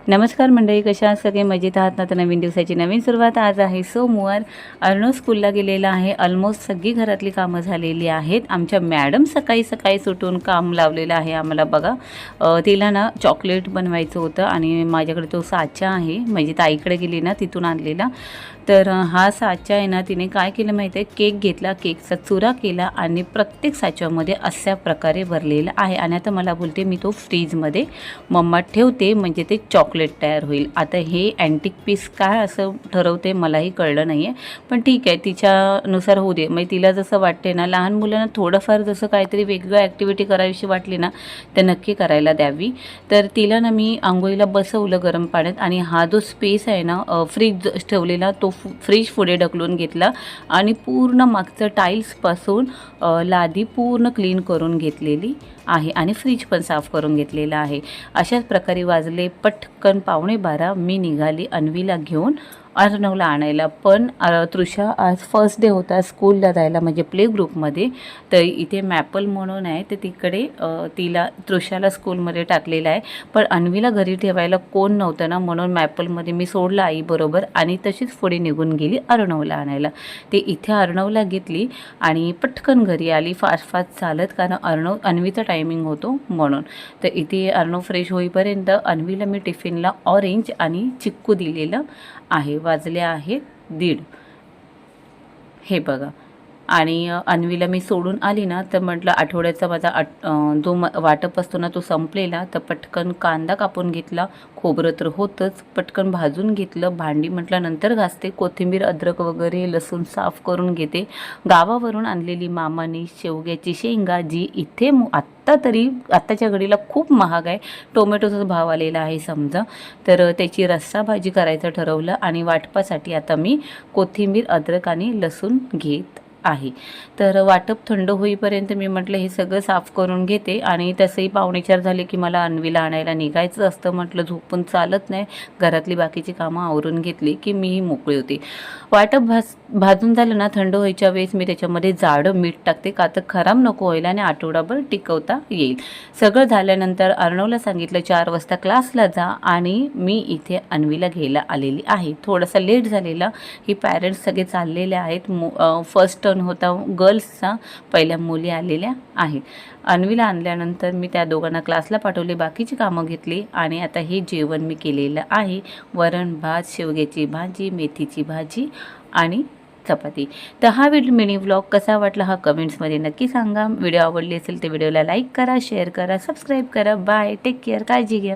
नमस्कार मंडळी, कशा आहात सगळे? मजेत आहात ना? तर नवीन दिवसाची नवीन सुरुवात आज आहे सोमवार. अर्णव स्कूलला गेलेला आहे. ऑलमोस्ट सगळी घरातली कामं झालेली आहेत. आमच्या मॅडम सकाळी सकाळी सुटून काम लावलेलं आहे आम्हाला बघा. तिला ना चॉकलेट बनवायचं होतं आणि माझ्याकडे तो साचा आहे, म्हणजे ताईकडे गेली ना तिथून आणलेला. तर हा साचा आहे ना, तिने काय केलं माहिती आहे, केक घेतला, केकचा चुरा केला आणि प्रत्येक साच्यामध्ये अशा प्रकारे भरलेला आहे. आणि आता मला बोलते मी तो फ्रीजमध्ये मम्मा ठेवते, म्हणजे ते चॉकलेट तयार होईल. आता हे अँटिक पीस काय असं ठरवते मलाही कळलं नाही आहे, पण ठीक आहे, तिच्यानुसार होऊ दे. मग तिला जसं वाटते ना, लहान मुलांना थोडंफार जसं काहीतरी वेगळं ॲक्टिव्हिटी करावीशी वाटली ना, तर नक्की करायला द्यावी. तर तिला ना मी आंघोळीला बसवलं गरम पाण्यात आणि हा जो स्पेस आहे ना फ्रीज ठेवलेला, तो फ्रीज पुढे ढकलून घेतला आणि पूर्ण मागचं टाईल्सपासून लादी पूर्ण क्लीन करून घेतलेली आहे आणि फ्रीज पण साफ करून घेतलेला आहे. अशाच प्रकारे वाजले पटकन 11:15. मी निघाली अन्वीला घेऊन अर्णवला आणायला. पण तृषा आज फर्स्ट डे होता स्कूलला जायला, म्हणजे प्ले ग्रुपमध्ये. तर इथे मॅपल म्हणून आहे, तर तिकडे तिला तृषाला स्कूलमध्ये टाकलेलं आहे. पण अन्वीला घरी ठेवायला कोण नव्हतं ना, म्हणून मॅपलमध्ये मी सोडलं आईबरोबर आणि तशीच पुढे निघून गेली अर्णवला आणायला. ते इथे अर्णवला घेतली आणि पटकन घरी आली फास्ट फास्ट चालत, कारण अन्वीचा टायमिंग होतो म्हणून. तर इथे अर्णव फ्रेश होईपर्यंत अन्वीला मी टिफिनला ऑरेंज आणि चिक्कू दिलेलं आहे. वाजले आहेत 1:30. हे बघा. आणि अन्वीला मी सोडून आली ना, तर म्हटलं आठवड्याचा माझा जो वाटप असतो ना तो संपलेला. तर पटकन कांदा कापून घेतला, खोबरं तर होतंच, पटकन भाजून घेतलं. भांडी म्हटलं नंतर घासते, कोथिंबीर अद्रक वगैरे लसूण साफ करून घेते. गावावरून आणलेली मामानी शेवग्याची शेंगा, जी इथे आत्ताच्या घडीला खूप महाग आहे, टोमॅटोचाच भाव आलेला आहे समजा. तर त्याची रस्सा भाजी करायचं ठरवलं आणि वाटपासाठी आता मी कोथिंबीर अद्रक आणि लसूण घेत आहे. तर वाटप थंड होईपर्यंत मी म्हटलं हे सगळं साफ करून घेते. आणि तसंही 3:45 झाले की मला अन्वीला आणायला निघायचं असतं. म्हटलं झोपून चालत नाही, घरातली बाकीची कामं आवरून घेतली की मीही मोकळी होते. वाटप भाजून झालं ना, थंड व्हायच्या वेळेस मी त्याच्यामध्ये जाडं मीठ टाकते, का तर खराब नको व्हायला आणि आठवडाभर टिकवता येईल. सगळं झाल्यानंतर अर्णवला सांगितलं 4 वाजता क्लासला जा आणि मी इथे अन्वीला घ्यायला आलेली आहे. थोडासा लेट झालेला, ही पॅरेंट्स सगळे चाललेले आहेत. फर्स्ट टर्न होता गर्ल्सचा, पहिल्या मुली आलेल्या आहेत. अन्वीला आणल्यानंतर मी त्या दोघांना क्लासला पाठवले, बाकीची कामं घेतली आणि आता हे जेवण मी केलेलं आहे. वरण भात, शेवग्याची भाजी, मेथीची भाजी आणि चपाती. तर हा मिनी व्लॉग कसा वाटला हा कमेंट्समध्ये नक्की सांगा. व्हिडिओ आवडली असेल तर व्हिडिओला लाईक करा, शेअर करा, सबस्क्राईब करा. बाय, टेक केअर, काळजी घ्या.